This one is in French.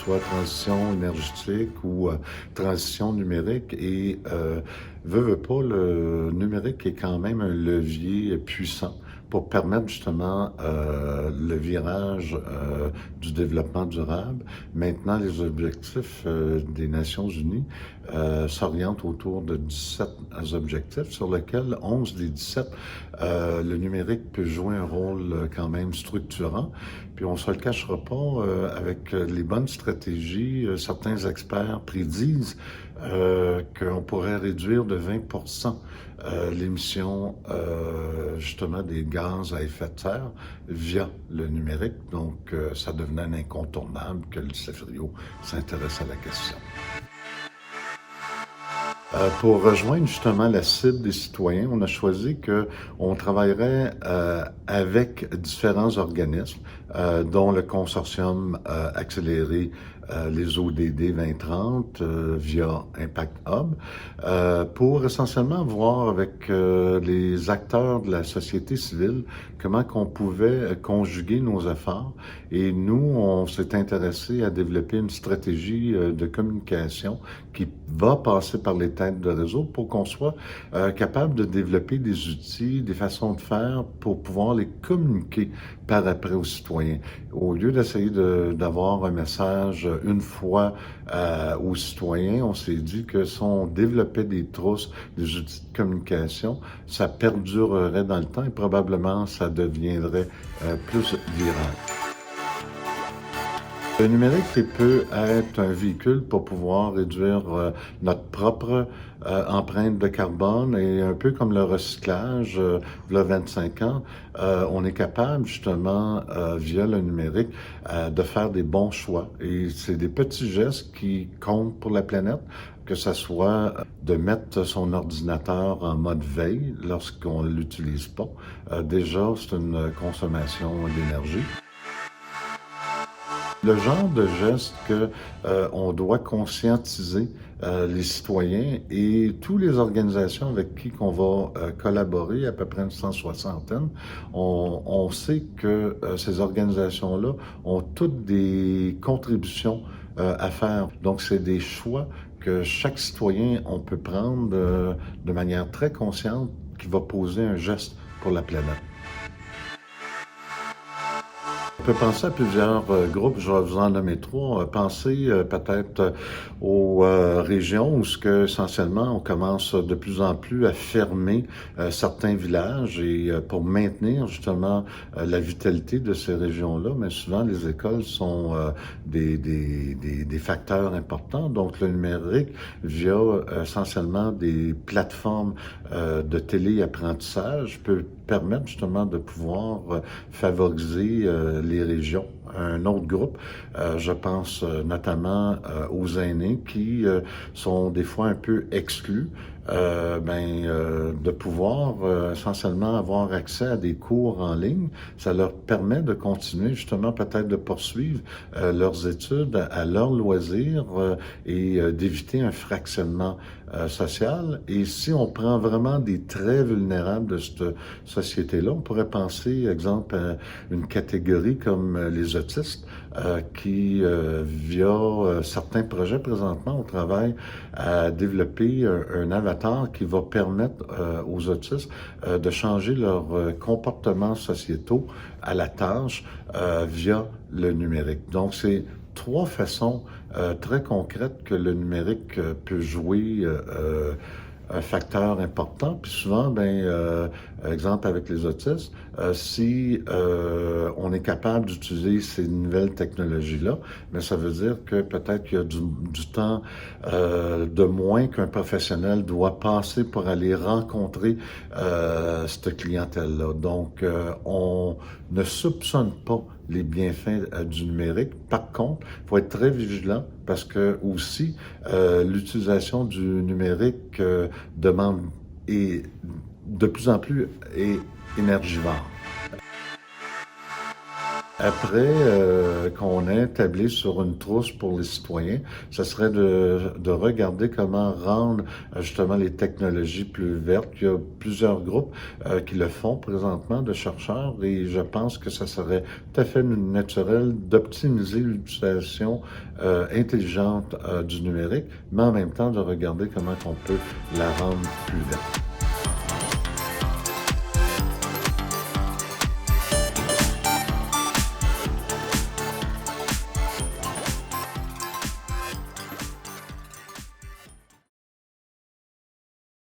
soit transition énergétique ou transition numérique. Et veut pas, le numérique est quand même un levier puissant pour permettre justement le virage du développement durable. Maintenant, les objectifs des Nations Unies s'orientent autour de 17 objectifs, sur lesquels 11 des 17, le numérique peut jouer un rôle quand même structurant. Puis on ne se le cachera pas, avec les bonnes stratégies, certains experts prédisent qu'on pourrait réduire de 20% l'émission justement des gaz à effet de serre via le numérique. Donc, ça devenait un incontournable que le CEFRIO s'intéresse à la question. Pour rejoindre justement la cible des citoyens, on a choisi qu'on travaillerait avec différents organismes, dont le consortium accéléré les ODD 2030 via Impact Hub, pour essentiellement voir avec les acteurs de la société civile comment qu'on pouvait conjuguer nos efforts. Et nous, on s'est intéressé à développer une stratégie de communication qui va passer par les têtes de réseau pour qu'on soit capable de développer des outils, des façons de faire pour pouvoir les communiquer par après aux citoyens. Au lieu d'essayer d'avoir un message une fois aux citoyens, on s'est dit que si on développait des trousses, des outils de communication, ça perdurerait dans le temps et probablement ça deviendrait plus viral. Le numérique peut être un véhicule pour pouvoir réduire notre propre empreinte de carbone, et un peu comme le recyclage, il y a 25 ans, on est capable justement, via le numérique, de faire des bons choix. Et c'est des petits gestes qui comptent pour la planète, que ce soit de mettre son ordinateur en mode veille lorsqu'on ne l'utilise pas. Déjà, c'est une consommation d'énergie. Le genre de geste que on doit conscientiser les citoyens et toutes les organisations avec qui qu'on va collaborer, à peu près une 160aine, on sait que ces organisations-là ont toutes des contributions à faire. Donc, c'est des choix que chaque citoyen, on peut prendre de manière très consciente, qui va poser un geste pour la planète. On peut penser à plusieurs groupes, je vais vous en nommer trois. Pensez peut-être aux régions où essentiellement on commence de plus en plus à fermer certains villages, et pour maintenir justement la vitalité de ces régions-là, mais souvent les écoles sont des facteurs importants. Donc le numérique, via essentiellement des plateformes de téléapprentissage, peut permettre justement de pouvoir favoriser les régions. Un autre groupe, je pense notamment aux aînés qui sont des fois un peu exclus, de pouvoir essentiellement avoir accès à des cours en ligne. Ça leur permet de continuer justement, peut-être de poursuivre leurs études à leur loisir, et d'éviter un fractionnement social. Et si on prend vraiment des traits vulnérables de cette société-là, on pourrait penser, exemple, à une catégorie comme les autistes, qui, via certains projets présentement, on travaille à développer un avatar qui va permettre aux autistes de changer leurs comportements sociétaux à la tâche via le numérique. Donc, c'est trois façons très concrètes que le numérique peut jouer un facteur important. Puis souvent, exemple avec les autistes, si on est capable d'utiliser ces nouvelles technologies-là, mais ça veut dire que peut-être qu'il y a du temps de moins qu'un professionnel doit passer pour aller rencontrer cette clientèle-là. Donc, on ne soupçonne pas les bienfaits du numérique. Par contre, il faut être très vigilant, parce que aussi l'utilisation du numérique demande, et de plus en plus, est énergivore. Après qu'on ait établi sur une trousse pour les citoyens, ce serait de regarder comment rendre justement les technologies plus vertes. Il y a plusieurs groupes qui le font présentement de chercheurs et je pense que ça serait tout à fait naturel d'optimiser l'utilisation intelligente du numérique, mais en même temps de regarder comment on peut la rendre plus verte.